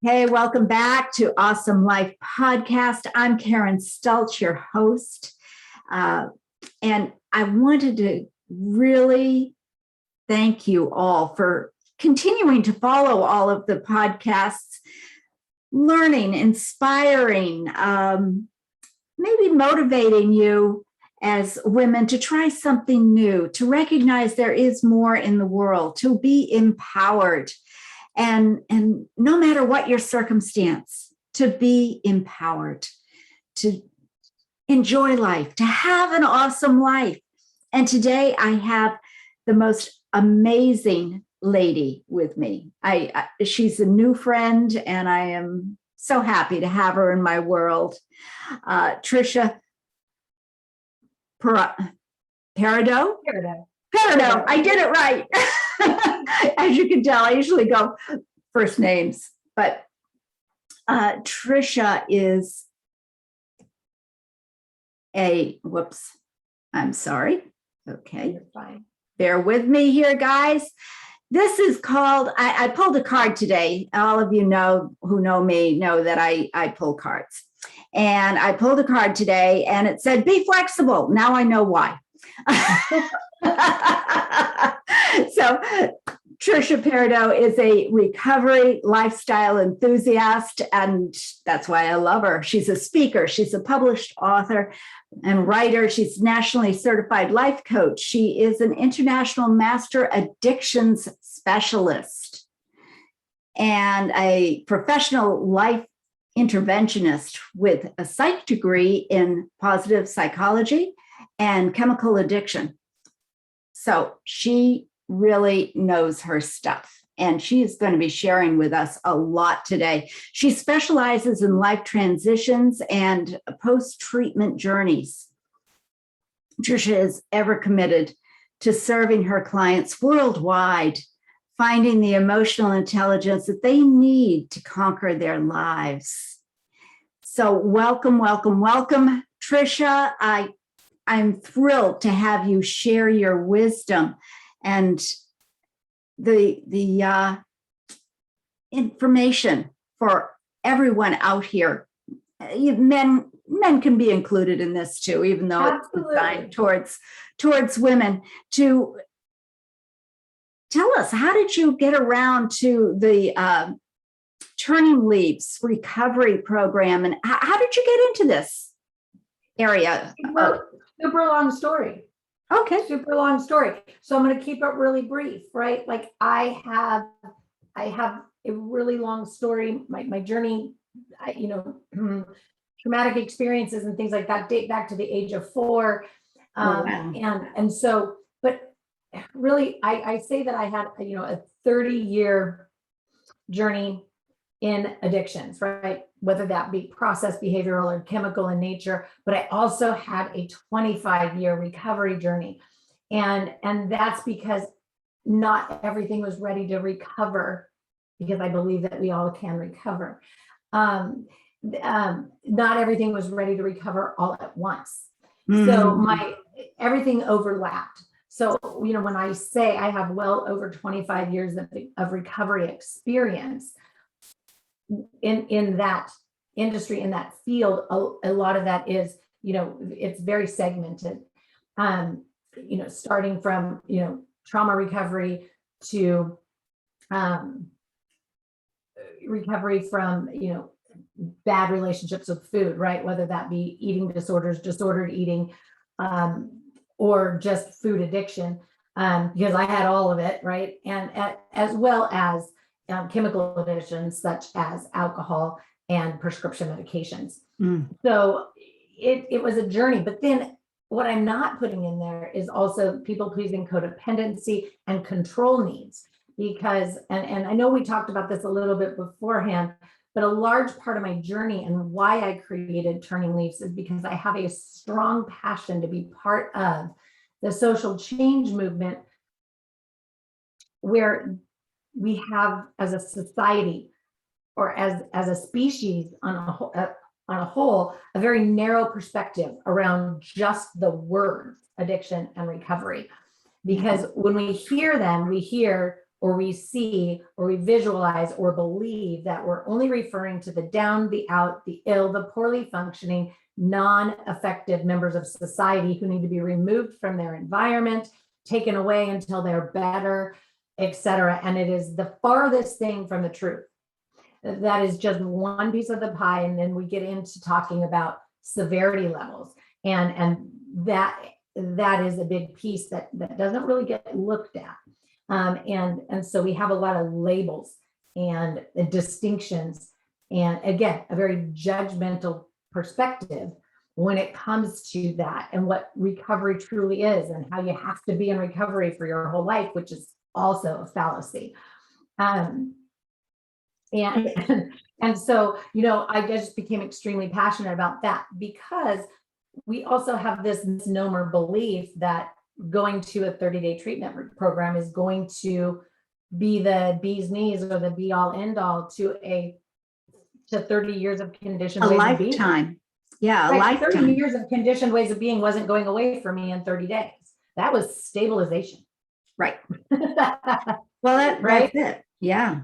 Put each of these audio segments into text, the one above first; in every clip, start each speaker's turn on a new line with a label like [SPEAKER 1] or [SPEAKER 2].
[SPEAKER 1] Hey, welcome back to Awesome Life Podcast. I'm Karen Stultz, your host. And I wanted to really thank you all for continuing to follow all of the podcasts, learning, inspiring, maybe motivating you as women to try something new, to recognize there is more in the world, to be empowered. And no matter what your circumstance, to be empowered, to enjoy life, to have an awesome life. And today I have the most amazing lady with me. She's a new friend, and I am so happy to have her in my world. Tricia Parido?
[SPEAKER 2] Parido.
[SPEAKER 1] I did it right. As you can tell, I usually go first names, but Tricia is I'm sorry. Okay.
[SPEAKER 2] You're fine.
[SPEAKER 1] Bear with me here, guys. This is called, I pulled a card today. All of you who know me know that I pull cards. And I pulled a card today and it said, be flexible. Now I know why. So Tricia Parido is a recovery lifestyle enthusiast, and that's why I love her. She's a speaker. She's a published author and writer. She's a nationally certified life coach. She is an international master addictions specialist and a professional life interventionist with a psych degree in positive psychology and chemical addiction. So she really knows her stuff, and she is going to be sharing with us a lot today. She specializes in life transitions and post-treatment journeys. Tricia is ever committed to serving her clients worldwide, finding the emotional intelligence that they need to conquer their lives. So welcome, Tricia. I'm thrilled to have you share your wisdom and the information for everyone out here. Men can be included in this too, even though
[SPEAKER 2] Absolutely.
[SPEAKER 1] It's designed towards women. To tell us, how did you get around to the Turning Leaves recovery program, and how did you get into this area?
[SPEAKER 2] Super long story.
[SPEAKER 1] Okay.
[SPEAKER 2] Super long story. So I'm going to keep it really brief, right? Like I have a really long story. My journey, traumatic experiences and things like that date back to the age of 4.
[SPEAKER 1] Wow.
[SPEAKER 2] And so, but really, I say that I had, a 30-year journey in addictions, right? Whether that be process, behavioral, or chemical in nature, but I also had a 25-year recovery journey. And that's because not everything was ready to recover, because I believe that we all can recover. Not everything was ready to recover all at once. So everything overlapped. So, when I say I have well over 25 years of recovery experience, in that industry, in that field, a lot of that is, it's very segmented, starting from, trauma recovery to recovery from, bad relationships with food, right? Whether that be eating disorders, disordered eating, or just food addiction, because I had all of it, right? And as well as chemical addictions such as alcohol and prescription medications. So it was a journey, but then what I'm not putting in there is also people-pleasing, codependency, and control needs, because, and I know we talked about this a little bit beforehand, but a large part of my journey and why I created Turning Leaves is because I have a strong passion to be part of the social change movement, where we have, as a society or as a species on a whole, a very narrow perspective around just the words addiction and recovery. Because when we hear them, we hear or we see, or we visualize, or believe that we're only referring to the down, the out, the ill, the poorly functioning, non-effective members of society who need to be removed from their environment, taken away until they're better, etc. And it is the farthest thing from the truth. That is just one piece of the pie. And then we get into talking about severity levels. And that is a big piece that doesn't really get looked at. And so we have a lot of labels and distinctions. And again, a very judgmental perspective when it comes to that and what recovery truly is and how you have to be in recovery for your whole life, which is also a fallacy. And so, I just became extremely passionate about that because we also have this misnomer belief that going to a 30-day treatment program is going to be the bee's knees or the be all end all to 30 years of conditioned ways of being.
[SPEAKER 1] Lifetime. Yeah, a
[SPEAKER 2] Right,
[SPEAKER 1] lifetime.
[SPEAKER 2] 30 years of conditioned ways of being wasn't going away for me in 30 days. That was stabilization.
[SPEAKER 1] Right. Well,
[SPEAKER 2] right?
[SPEAKER 1] that's it. Yeah.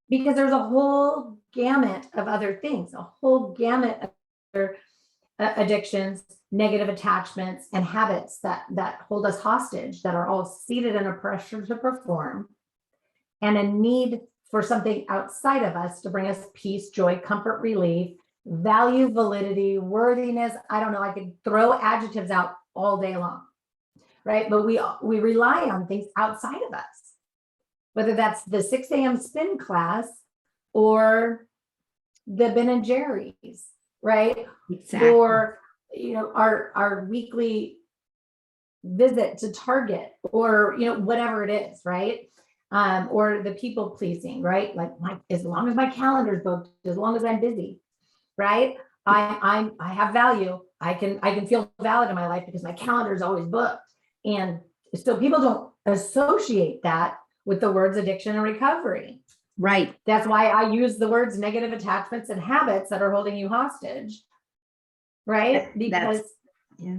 [SPEAKER 2] Because there's a whole gamut of other things, a whole gamut of other addictions, negative attachments, and habits that hold us hostage, that are all seated in a pressure to perform and a need for something outside of us to bring us peace, joy, comfort, relief, value, validity, worthiness. I don't know, I could throw adjectives out all day long, right? But we rely on things outside of us, whether that's the 6 a.m. spin class or the Ben and Jerry's, right?
[SPEAKER 1] Exactly.
[SPEAKER 2] Or, our weekly visit to Target, or, whatever it is, right? Or the people pleasing, right? Like, as long as my calendar's booked, as long as I'm busy, right? I have value. I can feel valid in my life because my calendar is always booked. And so people don't associate that with the words addiction and recovery.
[SPEAKER 1] Right.
[SPEAKER 2] That's why I use the words negative attachments and habits that are holding you hostage. Right? Because
[SPEAKER 1] yeah,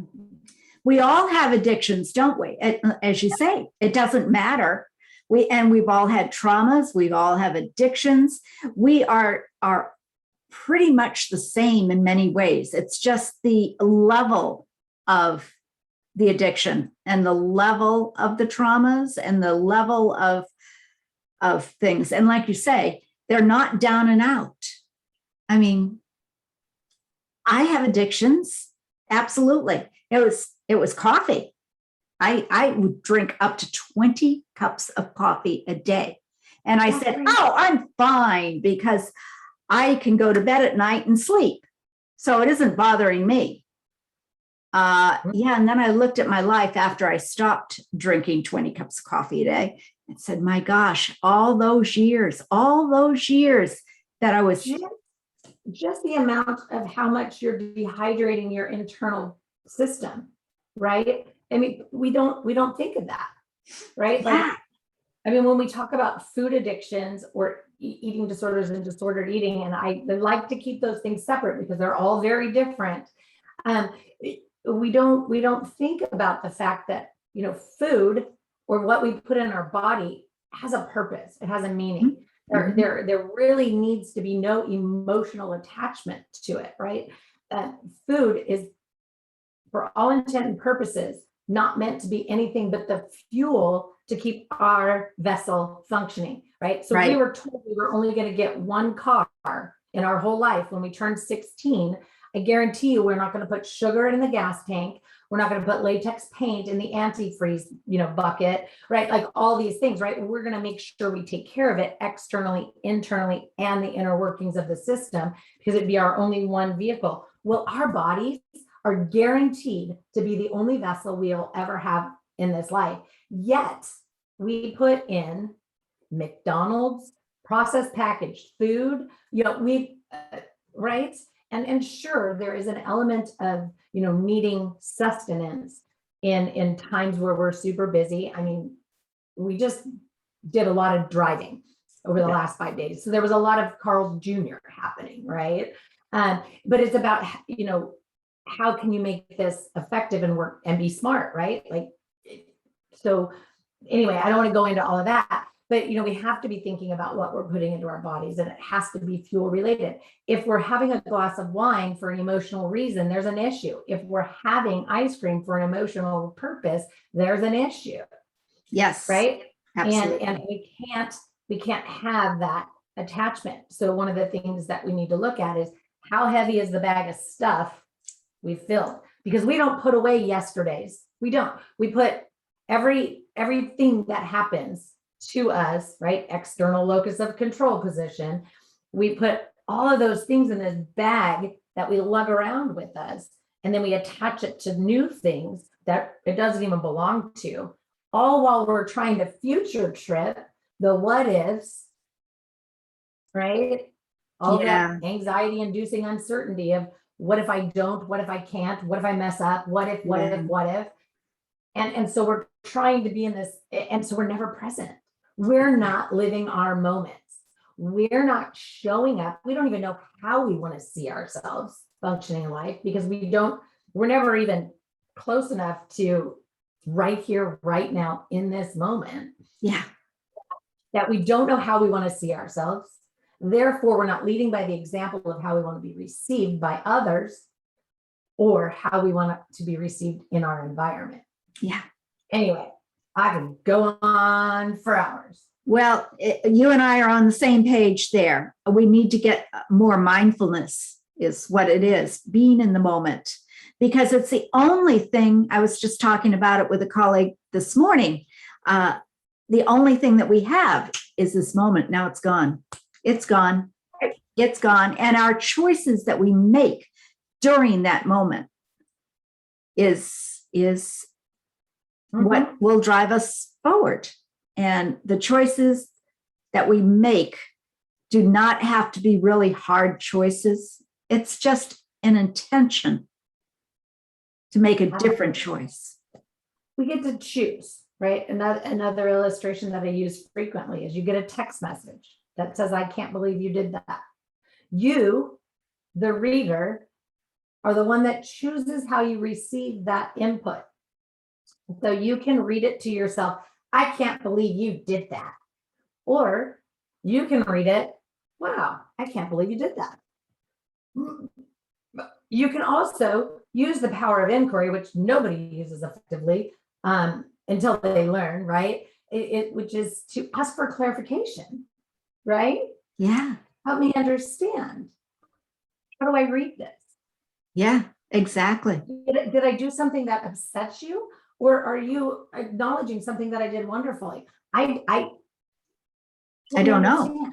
[SPEAKER 1] we all have addictions, don't we? As you say, it doesn't matter. We've all had traumas. We all have addictions. We are pretty much the same in many ways. It's just the level of the addiction and the level of the traumas and the level of things. And like you say, they're not down and out. I mean, I have addictions. Absolutely. It was coffee. I would drink up to 20 cups of coffee a day. And I said, oh, I'm fine because I can go to bed at night and sleep. So it isn't bothering me. And then I looked at my life after I stopped drinking 20 cups of coffee a day and said, my gosh, all those years that I was
[SPEAKER 2] just the amount of how much you're dehydrating your internal system, right? I mean, we don't think of that, right?
[SPEAKER 1] Yeah.
[SPEAKER 2] Like, when we talk about food addictions or eating disorders and disordered eating, and I like to keep those things separate because they're all very different. We don't think about the fact that, food or what we put in our body has a purpose. It has a meaning.
[SPEAKER 1] Mm-hmm.
[SPEAKER 2] There really needs to be no emotional attachment to it, right? Food is, for all intent and purposes, not meant to be anything but the fuel to keep our vessel functioning, right? So we were told we were only going to get one car in our whole life when we turned 16. I guarantee you we're not going to put sugar in the gas tank. We're not going to put latex paint in the antifreeze, bucket, right? Like all these things, right? We're going to make sure we take care of it externally, internally, and the inner workings of the system because it'd be our only one vehicle. Well, our bodies are guaranteed to be the only vessel we'll ever have in this life. Yet we put in McDonald's, processed packaged food, right? And sure, there is an element of, needing sustenance in times where we're super busy. I mean, we just did a lot of driving over the last 5 days. So there was a lot of Carl's Jr. happening, right? But it's about, how can you make this effective and work and be smart, right? So anyway, I don't want to go into all of that, but we have to be thinking about what we're putting into our bodies, and it has to be fuel related. If we're having a glass of wine for an emotional reason, there's an issue. If we're having ice cream for an emotional purpose, there's an issue.
[SPEAKER 1] Yes.
[SPEAKER 2] Right.
[SPEAKER 1] Absolutely.
[SPEAKER 2] And we can't have that attachment. So one of the things that we need to look at is, how heavy is the bag of stuff we filled? Because we don't put away yesterdays. We don't. We put everything that happens to us, right? External locus of control position. We put all of those things in this bag that we lug around with us. And then we attach it to new things that it doesn't even belong to, all while we're trying to future trip the what ifs, right? All that anxiety inducing uncertainty of, what if I don't, what if I can't, what if I mess up, what if. And so we're trying to be in this, and so we're never present. We're not living our moments. We're not showing up. We don't even know how we want to see ourselves functioning in life, because we're never even close enough to right here, right now, in this moment.
[SPEAKER 1] Yeah.
[SPEAKER 2] That we don't know how we want to see ourselves. Therefore, we're not leading by the example of how we want to be received by others, or how we want to be received in our environment.
[SPEAKER 1] Yeah.
[SPEAKER 2] Anyway, I can go on for hours.
[SPEAKER 1] Well, you and I are on the same page there. We need to get more mindfulness, is what it is, being in the moment, because it's the only thing. I was just talking about it with a colleague this morning. The only thing that we have is this moment. Now it's gone. It's gone. It's gone. And our choices that we make during that moment is what will drive us forward. And the choices that we make do not have to be really hard choices. It's just an intention to make a different choice.
[SPEAKER 2] We get to choose, right? Another illustration that I use frequently is, you get a text message that says, I can't believe you did that. You, the reader, are the one that chooses how you receive that input. So you can read it to yourself, I can't believe you did that. Or you can read it, wow, I can't believe you did that. You can also use the power of inquiry, which nobody uses effectively until they learn, right? Which is to ask for clarification, right?
[SPEAKER 1] Yeah.
[SPEAKER 2] Help me understand. How do I read this?
[SPEAKER 1] Yeah, exactly.
[SPEAKER 2] Did I do something that upsets you? Or are you acknowledging something that I did wonderfully? I
[SPEAKER 1] don't know.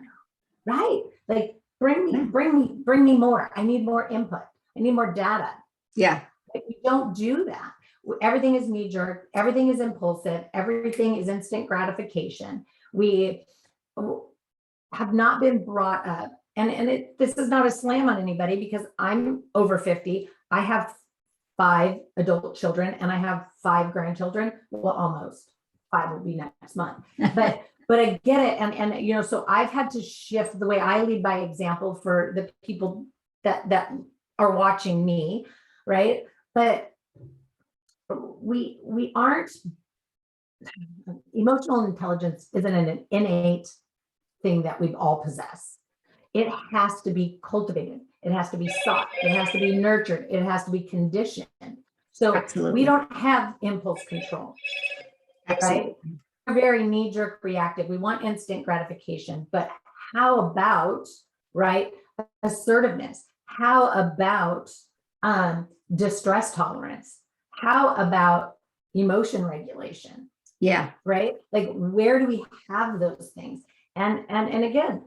[SPEAKER 2] Right. Like, bring me more. I need more input. I need more data.
[SPEAKER 1] Yeah.
[SPEAKER 2] But we don't do that. Everything is knee jerk. Everything is impulsive. Everything is instant gratification. We have not been brought up. And this is not a slam on anybody, because I'm over 50. I have 5 adult children and I have 5 grandchildren. Well, almost 5 will be next month, but I get it. And so I've had to shift the way I lead by example for the people that are watching me. Right. But we aren't, emotional intelligence isn't an innate thing that we've all possessed. It has to be cultivated. It has to be sought. It has to be nurtured. It has to be conditioned. So
[SPEAKER 1] Absolutely.
[SPEAKER 2] we don't have impulse control.
[SPEAKER 1] Absolutely.
[SPEAKER 2] Right? We're very knee-jerk reactive. We want instant gratification. But how about, right, assertiveness? How about distress tolerance? How about emotion regulation?
[SPEAKER 1] Yeah.
[SPEAKER 2] Right? Like, where do we have those things? And again,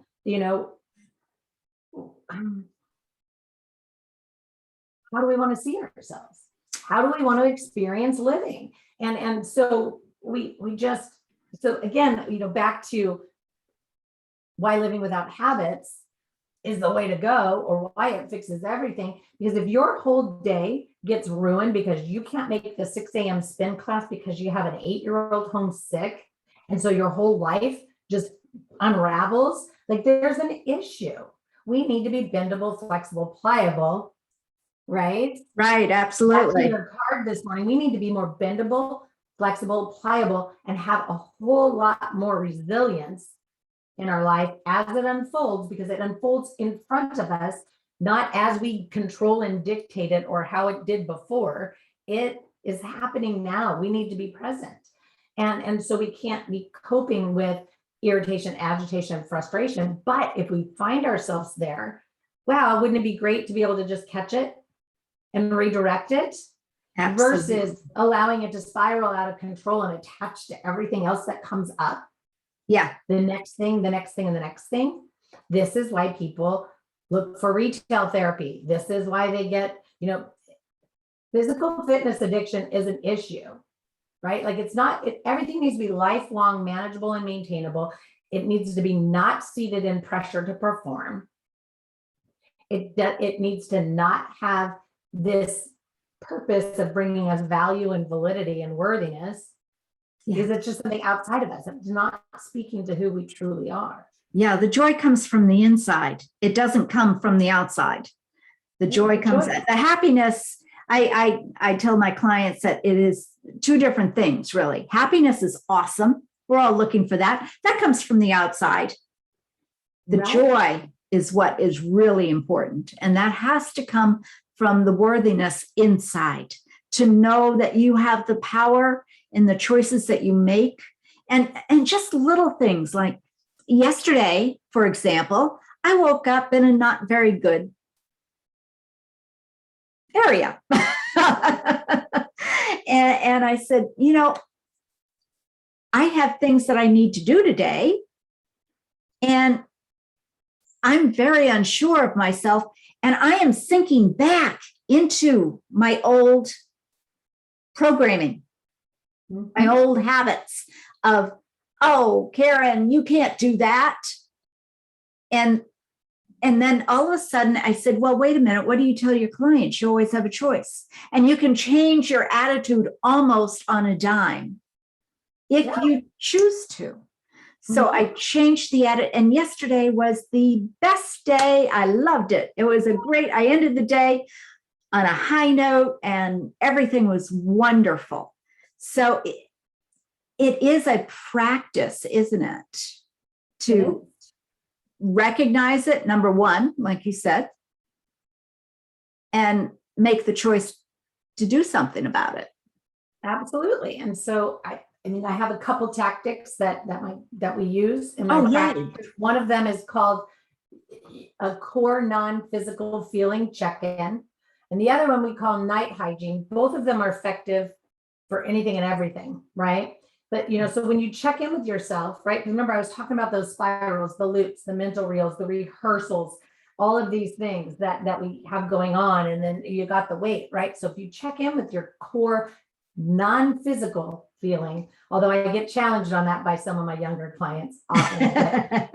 [SPEAKER 2] how do we want to see ourselves? How do we want to experience living? And so we just, so again, back to why living without habits is the way to go, or why it fixes everything. Because if your whole day gets ruined because you can't make the 6 a.m. spin class because you have an 8-year-old home sick, and so your whole life just unravels, like, there's an issue. We need to be bendable, flexible, pliable, right?
[SPEAKER 1] Right. Absolutely.
[SPEAKER 2] Your card this morning, we need to be more bendable, flexible, pliable, and have a whole lot more resilience in our life as it unfolds, because it unfolds in front of us, not as we control and dictate it or how it did before. It is happening now. We need to be present. And so we can't be coping with irritation, agitation, frustration. But if we find ourselves there, wow, wouldn't it be great to be able to just catch it and redirect it?
[SPEAKER 1] Absolutely.
[SPEAKER 2] Versus allowing it to spiral out of control and attach to everything else that comes up.
[SPEAKER 1] Yeah.
[SPEAKER 2] The next thing, the next thing, and the next thing. This is why people look for retail therapy. This is why they get, physical fitness addiction is an issue, right? Like everything needs to be lifelong, manageable, and maintainable. It needs to be not seated in pressure to perform. It needs to not have this purpose of bringing us value and validity and worthiness, because it's just something outside of us. It's not speaking to who we truly are.
[SPEAKER 1] Yeah, the joy comes from the inside. It doesn't come from the outside. The joy comes, the happiness. I tell my clients that it is two different things, really. Happiness is awesome. We're all looking for that. That comes from the outside. The joy is what is really important. And that has to come from the worthiness inside, to know that you have the power in the choices that you make. And just little things like yesterday, for example, I woke up in a not very good area. and I said, I have things that I need to do today. And I'm very unsure of myself. And I am sinking back into my old programming, my old habits of, oh, Karen, you can't do that. And then all of a sudden I said, well, wait a minute. What do you tell your clients? You always have a choice. And you can change your attitude almost on a dime if you choose to. So I changed the edit, and yesterday was the best day. I loved it. It was I ended the day on a high note and everything was wonderful. So it is a practice, isn't it? To recognize it, number one, like you said, and make the choice to do something about it.
[SPEAKER 2] Absolutely. And so I have a couple tactics that we use in my practice. One of them is called a core non-physical feeling check-in, and the other one we call night hygiene. Both of them are effective for anything and everything, right? But so when you check in with yourself, right? Remember, I was talking about those spirals, the loops, the mental reels, the rehearsals, all of these things that we have going on, and then you got the weight, right? So if you check in with your core non-physical feeling, although I get challenged on that by some of my younger clients often.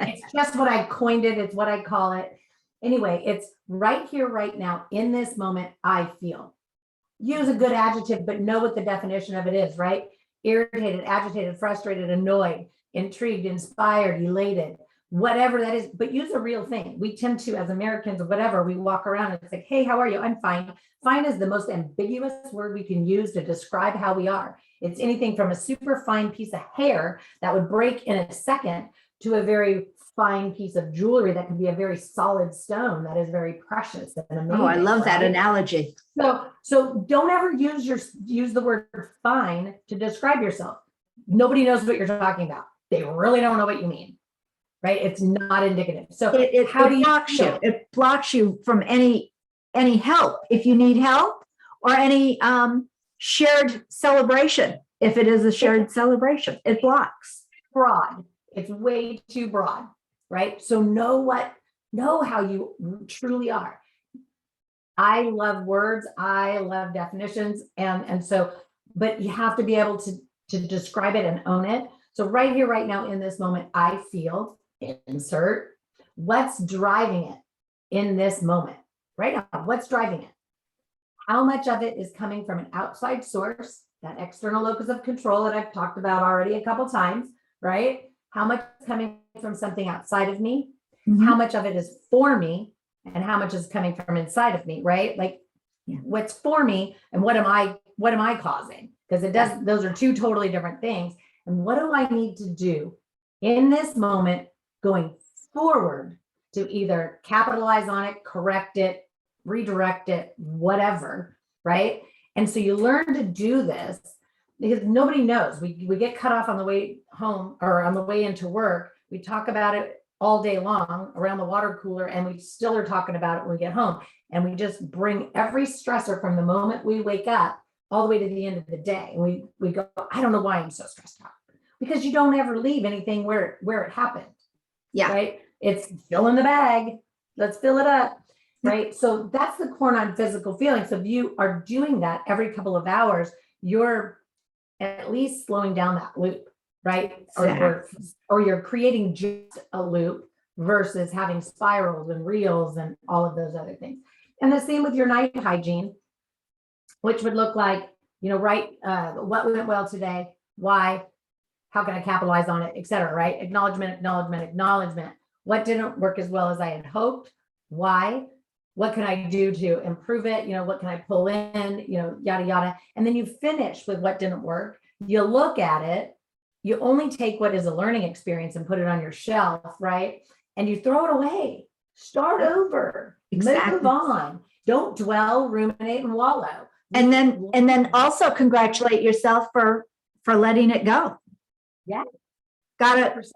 [SPEAKER 2] It's just what I coined it. It's what I call it. Anyway, it's right here, right now, in this moment, I feel. Use a good adjective, but know what the definition of it is, right? Irritated, agitated, frustrated, annoyed, intrigued, inspired, elated, whatever that is, but use a real thing. We tend to, as Americans or whatever, we walk around and say, hey, how are you? I'm fine. Fine is the most ambiguous word we can use to describe how we are. It's anything from a super fine piece of hair that would break in a second to a very fine piece of jewelry that can be a very solid stone that is very precious and amazing.
[SPEAKER 1] Oh, I love that analogy.
[SPEAKER 2] So don't ever use the word fine to describe yourself. Nobody knows what you're talking about. They really don't know what you mean. Right? It's not indicative. So
[SPEAKER 1] it blocks you from any help if you need help, or any shared celebration. If it is a shared celebration, it blocks.
[SPEAKER 2] Broad. It's way too broad, right? So know how you truly are. I love words. I love definitions. And so, but you have to be able to describe it and own it. So right here, right now, in this moment, I feel, insert, what's driving it in this moment right now? What's driving it? How much of it is coming from an outside source, that external locus of control that I've talked about already a couple times, right? How much is coming from something outside of me? How much of it is for me, and how much is coming from inside of me, right? Like what's for me, and what am I causing? because it does, those are two totally different things. And what do I need to do in this moment going forward to either capitalize on it, correct it, redirect it, whatever, right? And so you learn to do this because nobody knows. We get cut off on the way home or on the way into work. We talk about it all day long around the water cooler, and we still are talking about it when we get home. And we just bring every stressor from the moment we wake up all the way to the end of the day. And we go, I don't know why I'm so stressed out. Because you don't ever leave anything where it happened.
[SPEAKER 1] Yeah.
[SPEAKER 2] Right. It's fill in the bag. Let's fill it up. Right. So that's the core non-physical feeling. So if you are doing that every couple of hours, you're at least slowing down that loop. Right. Or you're creating just a loop versus having spirals and reels and all of those other things. And the same with your night hygiene, which would look like, right. What went well today? Why? How can I capitalize on it, et cetera, right? Acknowledgement. What didn't work as well as I had hoped? Why? What can I do to improve it? What can I pull in? Yada, yada. And then you finish with what didn't work. You look at it. You only take what is a learning experience and put it on your shelf, right? And you throw it away. Start over.
[SPEAKER 1] Exactly.
[SPEAKER 2] Move on. Don't dwell, ruminate, and wallow.
[SPEAKER 1] And then also congratulate yourself for letting it go.
[SPEAKER 2] Yeah.
[SPEAKER 1] Got it.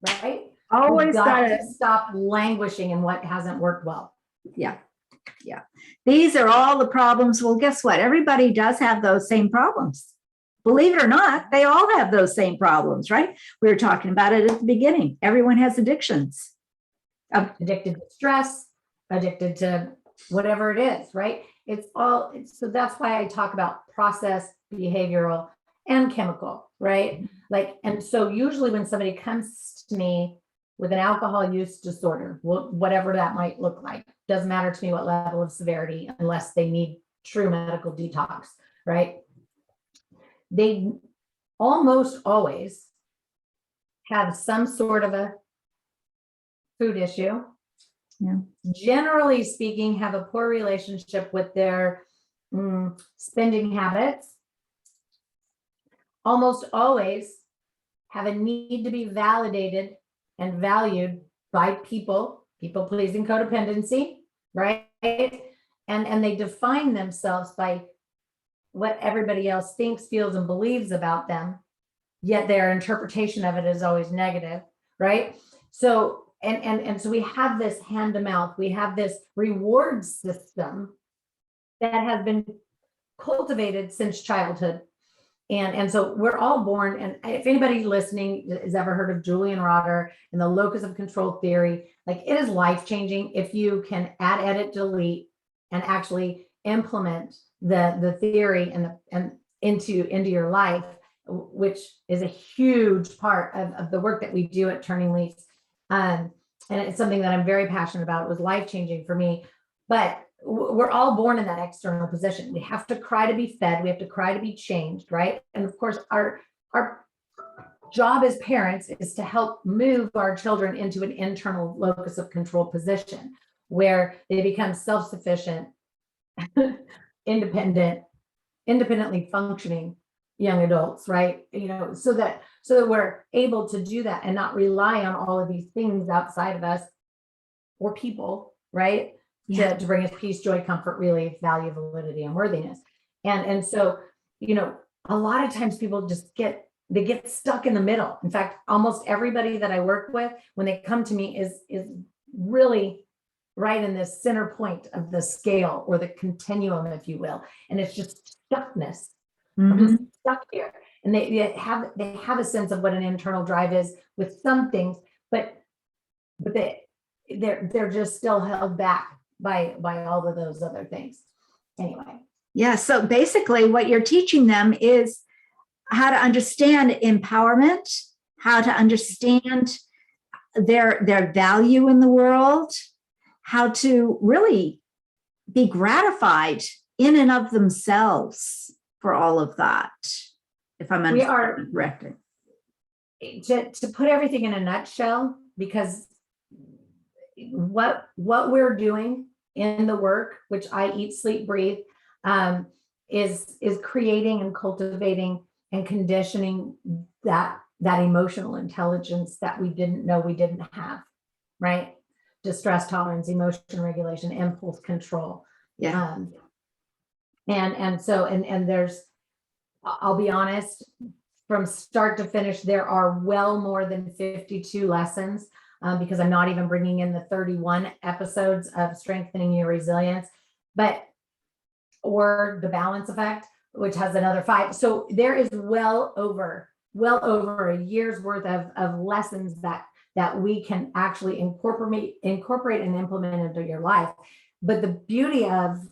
[SPEAKER 2] Right?
[SPEAKER 1] Always got
[SPEAKER 2] to
[SPEAKER 1] it.
[SPEAKER 2] stop languishing in what hasn't worked well.
[SPEAKER 1] Yeah. These are all the problems. Well, guess what? Everybody does have those same problems. Believe it or not, they all have those same problems, right? We were talking about it at the beginning. Everyone has addictions.
[SPEAKER 2] Addicted to stress, addicted to whatever it is, right? So that's why I talk about process, behavioral, and chemical, right? And so usually when somebody comes to me with an alcohol use disorder, whatever that might look like, doesn't matter to me what level of severity, unless they need true medical detox, right? They almost always have some sort of a food issue.
[SPEAKER 1] Yeah.
[SPEAKER 2] Generally speaking, have a poor relationship with their spending habits. Almost always have a need to be validated and valued by people pleasing codependency, right? And they define themselves by what everybody else thinks, feels, and believes about them, yet their interpretation of it is always negative, right? So, and so we have this hand to mouth, we have this reward system that has been cultivated since childhood. And so we're all born, and if anybody listening has ever heard of Julian Rotter and the locus of control theory, like it is life-changing if you can add, edit, delete, and actually implement the theory and into your life, which is a huge part of the work that we do at Turning Leaves. And it's something that I'm very passionate about. It was life-changing for me, but we're all born in that external position. We have to cry to be fed. We have to cry to be changed, right? And of course, our job as parents is to help move our children into an internal locus of control position where they become self-sufficient, independently functioning young adults, right? So that we're able to do that and not rely on all of these things outside of us or people, right? Yeah. To bring us peace, joy, comfort, relief, value, validity, and worthiness. And so, a lot of times people just get stuck in the middle. In fact, almost everybody that I work with, when they come to me, is really right in this center point of the scale or the continuum, if you will. And it's just stuckness. Mm-hmm. I'm just stuck here. And they have a sense of what an internal drive is with some things, but they're just still held back by all of those other things. Anyway.
[SPEAKER 1] Yeah. So basically what you're teaching them is how to understand empowerment, how to understand their value in the world, how to really be gratified in and of themselves for all of that. If I'm understanding correctly.
[SPEAKER 2] To put everything in a nutshell, because what we're doing in the work, which I eat, sleep, breathe, is creating and cultivating and conditioning that emotional intelligence that we didn't know we didn't have, right? Distress tolerance, emotion regulation, impulse control.
[SPEAKER 1] Yeah.
[SPEAKER 2] And there's, I'll be honest, from start to finish, there are well more than 52 lessons, because I'm not even bringing in the 31 episodes of strengthening your resilience, or the balance effect, which has another 5. So there is well over a year's worth of lessons that we can actually incorporate and implement into your life. But the beauty of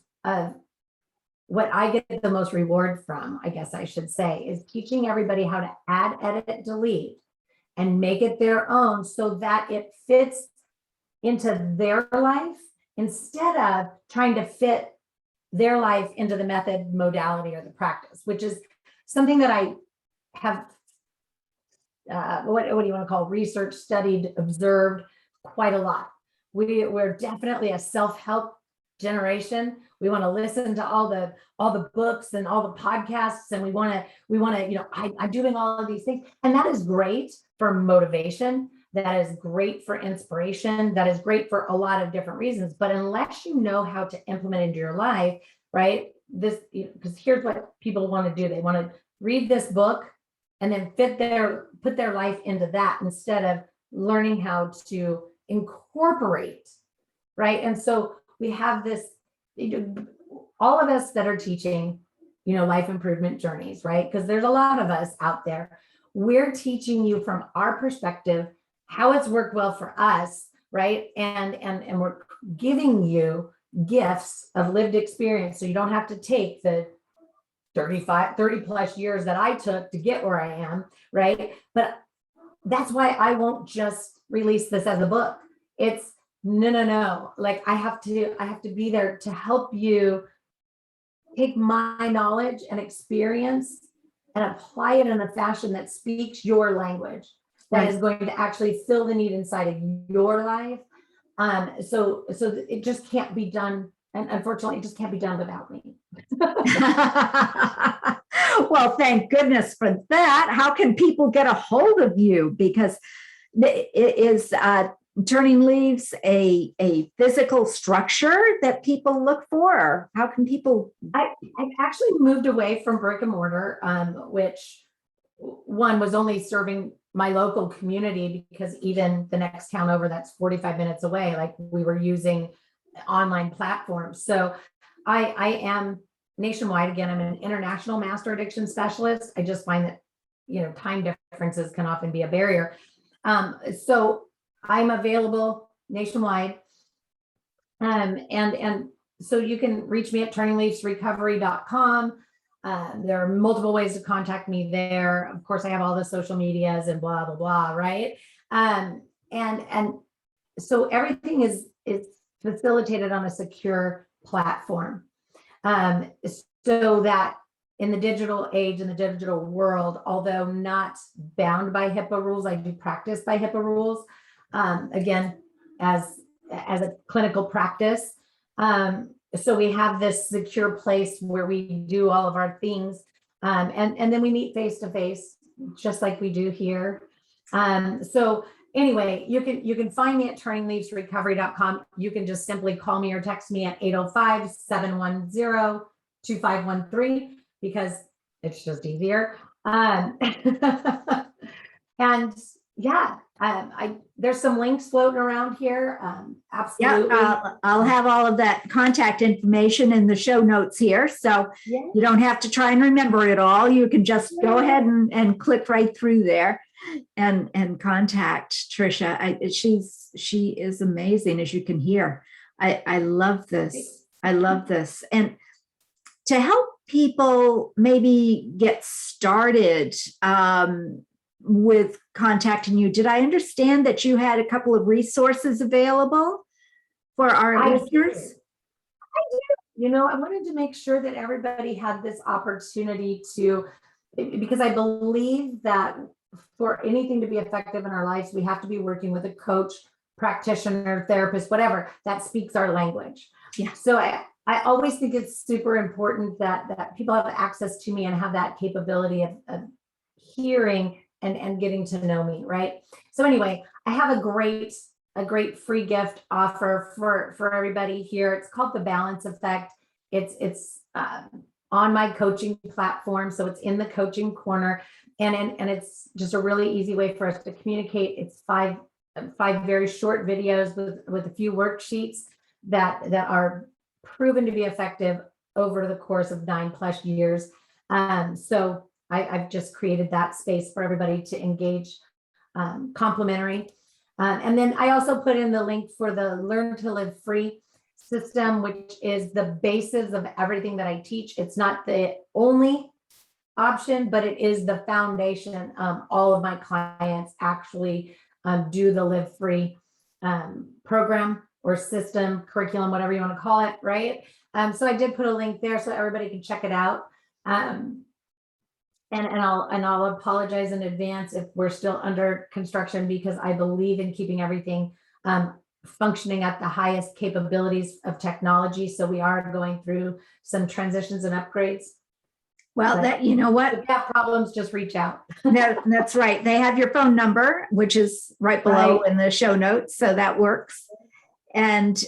[SPEAKER 2] what I get the most reward from, I guess I should say, is teaching everybody how to add, edit, delete, and make it their own so that it fits into their life instead of trying to fit their life into the method, modality, or the practice, which is something that I have, what do you want to call, research, studied, observed quite a lot. We're definitely a self-help generation. We want to listen to all the books and all the podcasts, and we want to, I'm doing all of these things, and that is great for motivation. That is great for inspiration. That is great for a lot of different reasons. But unless you know how to implement into your life, right? Because here's what people want to do. They want to read this book and then put their life into that instead of learning how to incorporate, right? And so we have this, all of us that are teaching, life improvement journeys, right? Because there's a lot of us out there. We're teaching you from our perspective how it's worked well for us, right? And we're giving you gifts of lived experience, so you don't have to take the 30 plus years that I took to get where I am, right? But that's why I won't just release this as a book. It's no. Like I have to be there to help you take my knowledge and experience and apply it in a fashion that speaks your language, that is going to actually fill the need inside of your life. So it just can't be done. And unfortunately, it just can't be done without me.
[SPEAKER 1] Well, thank goodness for that. How can people get a hold of you? Because it is Turning Leaves a physical structure that people look for? Or how can people?
[SPEAKER 2] I've actually moved away from brick and mortar, which one was only serving my local community, because even the next town over that's 45 minutes away, like we were using online platforms. So I am nationwide. Again, I'm an international master addiction specialist. I just find that, time differences can often be a barrier. So I'm available nationwide. And so you can reach me at turningleafsrecovery.com. There are multiple ways to contact me there. Of course, I have all the social medias and blah, blah, blah, right? And so everything is facilitated on a secure platform. So that in the digital age, in the digital world, although not bound by HIPAA rules, I do practice by HIPAA rules. Again, as a clinical practice. So we have this secure place where we do all of our things. And then we meet face to face, just like we do here. So anyway, you can find me at turningleafsrecovery.com. You can just simply call me or text me at 805-710-2513, because it's just easier. And yeah, there's some links floating around here. Absolutely.
[SPEAKER 1] Yeah, I'll have all of that contact information in the show notes here. So you don't have to try and remember it all. You can just go ahead and click right through there and contact Tricia. She is amazing, as you can hear. I love this. I love this. And to help people maybe get started with contacting you, did I understand that you had a couple of resources available for our listeners?
[SPEAKER 2] I do. I wanted to make sure that everybody had this opportunity because I believe that for anything to be effective in our lives, we have to be working with a coach, practitioner, therapist, whatever, that speaks our language.
[SPEAKER 1] Yeah.
[SPEAKER 2] So I always think it's super important that people have access to me and have that capability of hearing and getting to know me, right? So anyway, I have a great free gift offer for everybody here. It's called the Balance Effect. It's on my coaching platform, so it's in the coaching corner, and it's just a really easy way for us to communicate. It's five very short videos with a few worksheets that are proven to be effective over the course of 9+ years. So I've just created that space for everybody to engage, complimentary. And then I also put in the link for the Learn to Live Free system, which is the basis of everything that I teach. It's not the only option, but it is the foundation. All of my clients actually do the Live Free program or system, curriculum, whatever you want to call it, right? So I did put a link there so everybody can check it out. And I'll apologize in advance if we're still under construction, because I believe in keeping everything functioning at the highest capabilities of technology. So we are going through some transitions and upgrades.
[SPEAKER 1] Well,
[SPEAKER 2] But
[SPEAKER 1] you know what?
[SPEAKER 2] if you have problems, just reach out.
[SPEAKER 1] No, that's right. They have your phone number, which is right below
[SPEAKER 2] Right.
[SPEAKER 1] in the show notes. So that works. And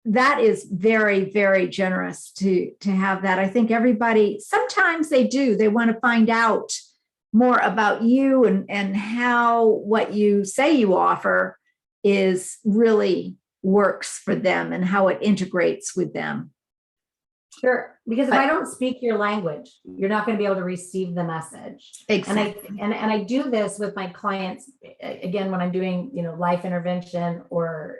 [SPEAKER 1] that is very, very generous to have that. I think everybody, sometimes they want to find out more about you and how what you say you offer is really works for them and how it integrates with them.
[SPEAKER 2] Sure, because if I don't speak your language, you're not going to be able to receive the message.
[SPEAKER 1] Exactly.
[SPEAKER 2] And I do this with my clients, again, when I'm doing, life intervention or,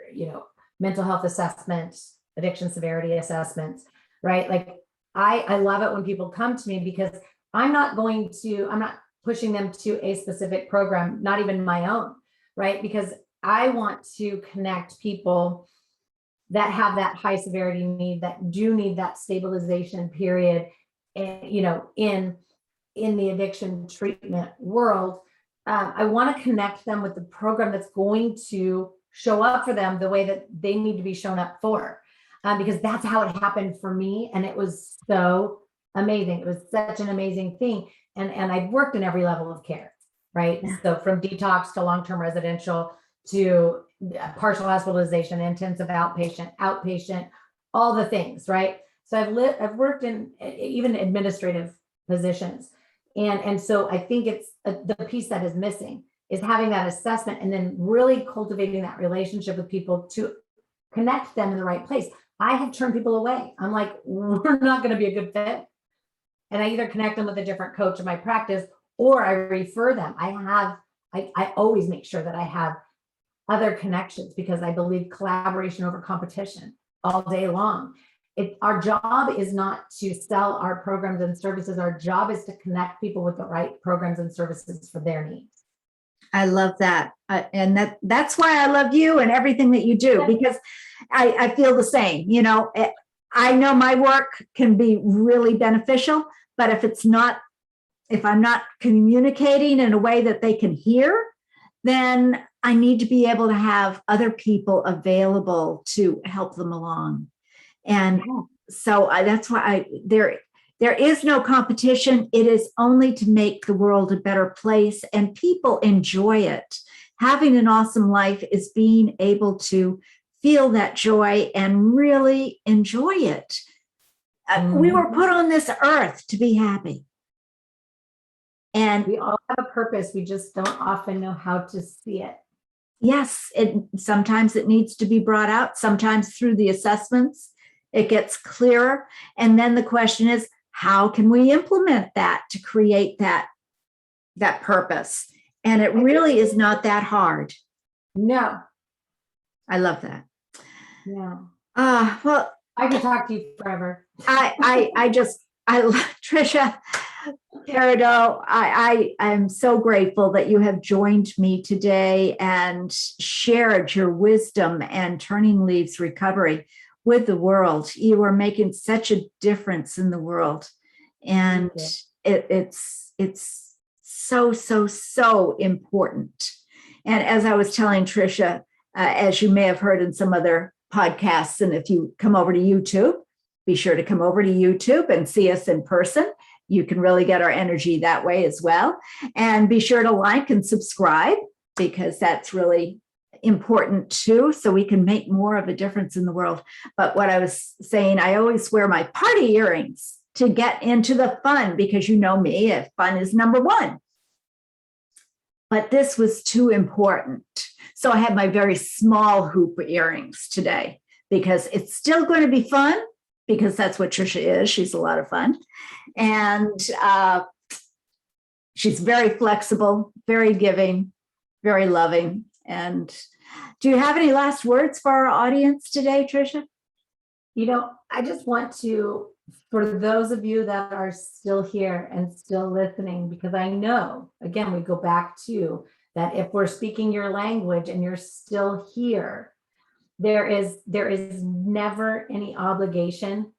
[SPEAKER 2] mental health assessments, addiction severity assessments, right? Like I love it when people come to me, because I'm not pushing them to a specific program, not even my own, right? Because I want to connect people that have that high severity need, that do need that stabilization period, and in the addiction treatment world. I want to connect them with the program that's going to show up for them the way that they need to be shown up for, because that's how it happened for me, and it was so amazing. It was such an amazing thing, and I've worked in every level of care, right?
[SPEAKER 1] Yeah.
[SPEAKER 2] So from detox to long-term residential to partial hospitalization, intensive outpatient, all the things, right? So I've worked in even administrative positions, and so I think it's the piece that is missing is having that assessment and then really cultivating that relationship with people to connect them in the right place. I have turned people away. I'm like, we're not going to be a good fit, and I either connect them with a different coach in my practice or I refer them. I always make sure that I have other connections, because I believe collaboration over competition all day long. Our job is not to sell our programs and services. Our job is to connect people with the right programs and services for their needs.
[SPEAKER 1] I love that. And that's why I love you and everything that you do, because I feel the same. I know my work can be really beneficial, but if I'm not communicating in a way that they can hear, then I need to be able to have other people available to help them along. And so that's why there is no competition. It is only to make the world a better place, and people enjoy it. Having an awesome life is being able to feel that joy and really enjoy it. We were put on this earth to be happy. And
[SPEAKER 2] we all have a purpose. We just don't often know how to see it.
[SPEAKER 1] Yes, sometimes it needs to be brought out. Sometimes through the assessments, it gets clearer. And then the question is, how can we implement that to create that purpose? And it really is not that hard.
[SPEAKER 2] No.
[SPEAKER 1] I love that.
[SPEAKER 2] No.
[SPEAKER 1] Well,
[SPEAKER 2] I could talk to you forever.
[SPEAKER 1] I love Tricia Parido. I'm so grateful that you have joined me today and shared your wisdom and Turning Leaves recovery with the world. You are making such a difference in the world, and it's so important. And as I was telling Tricia, as you may have heard in some other podcasts. And if you come over to YouTube, be sure to come over to YouTube and see us in person. You can really get our energy that way as well. And be sure to like and subscribe, because that's really important too, so we can make more of a difference in the world. But what I was saying, I always wear my party earrings to get into the fun, because you know me, fun is number one. But this was too important. So I have my very small hoop earrings today, because it's still going to be fun, because that's what Tricia is. She's a lot of fun. And she's very flexible, very giving, very loving. And do you have any last words for our audience today, Tricia?
[SPEAKER 2] I just want to, for those of you that are still here and still listening, because I know, again, we go back to that if we're speaking your language and you're still here, there is never any obligation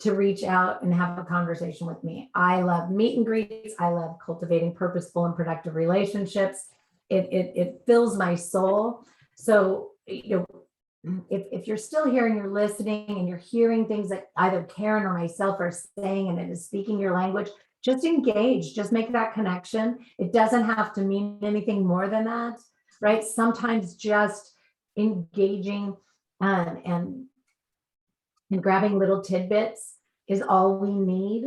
[SPEAKER 2] to reach out and have a conversation with me. I love meet and greets. I love cultivating purposeful and productive relationships. It fills my soul. So, if you're still here and you're listening and you're hearing things that either Karen or myself are saying and it is speaking your language, just engage, just make that connection. It doesn't have to mean anything more than that, right? Sometimes just engaging and grabbing little tidbits is all we need.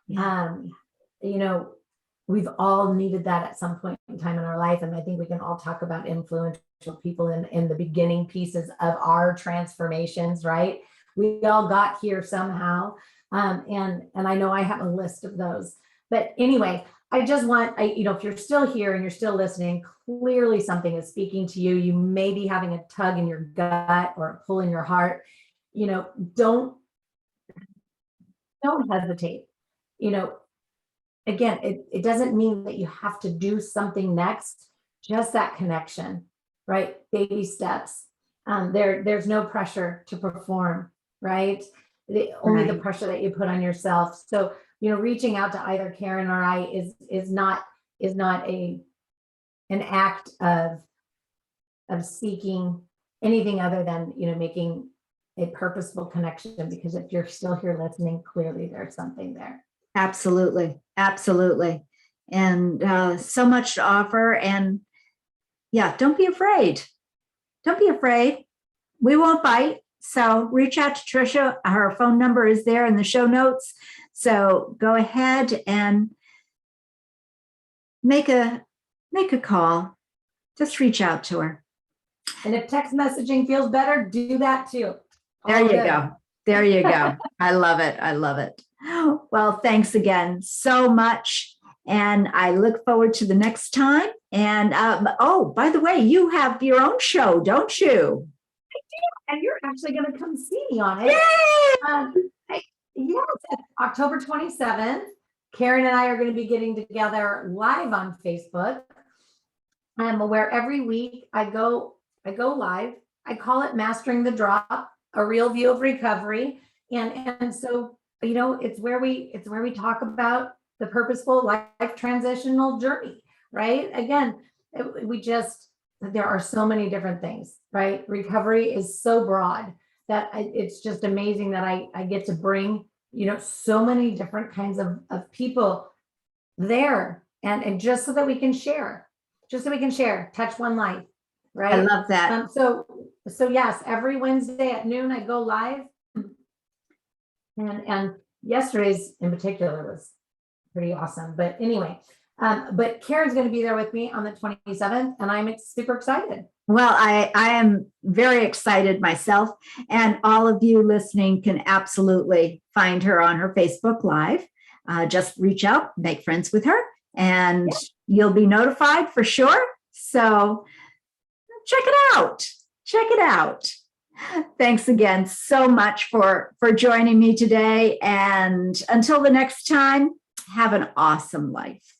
[SPEAKER 1] Yeah.
[SPEAKER 2] We've all needed that at some point in time in our life. And I think we can all talk about influential people in the beginning pieces of our transformations, right? We all got here somehow. And I know I have a list of those. But anyway, I just want, if you're still here and you're still listening, clearly something is speaking to you. You may be having a tug in your gut or a pull in your heart. Don't hesitate. Again, it doesn't mean that you have to do something next, just that connection, right? Baby steps. There's no pressure to perform, right? Only the pressure that you put on yourself. So, reaching out to either Karen or I is not an act of seeking anything other than, making a purposeful connection, because if you're still here listening, clearly there's something there.
[SPEAKER 1] Absolutely. Absolutely. And so much to offer. And yeah, don't be afraid. Don't be afraid. We won't bite. So reach out to Tricia. Her phone number is there in the show notes. So go ahead and make a call. Just reach out to her.
[SPEAKER 2] And if text messaging feels better, do that too.
[SPEAKER 1] There you go. There you go. I love it. I love it. Well, thanks again so much. And I look forward to the next time. And by the way, you have your own show, don't you?
[SPEAKER 2] I do. And you're actually going to come see me on it. Yes, October 27th. Karen and I are going to be getting together live on Facebook. Where every week I go live. I call it Mastering the Drop, a real view of recovery. And so, it's where we talk about the purposeful life transitional journey, right? Again, there are so many different things, right? Recovery is so broad that it's just amazing that I get to bring, so many different kinds of people there, and just so that we can share, touch one life, right?
[SPEAKER 1] I love that.
[SPEAKER 2] So yes, every Wednesday at noon I go live. And yesterday's in particular was pretty awesome. But anyway, but Karen's going to be there with me on the 27th, and I'm super excited.
[SPEAKER 1] Well, I am very excited myself, and all of you listening can absolutely find her on her Facebook Live. Just reach out, make friends with her, and you'll be notified for sure. So check it out. Check it out. Thanks again so much for joining me today. And until the next time, have an awesome life.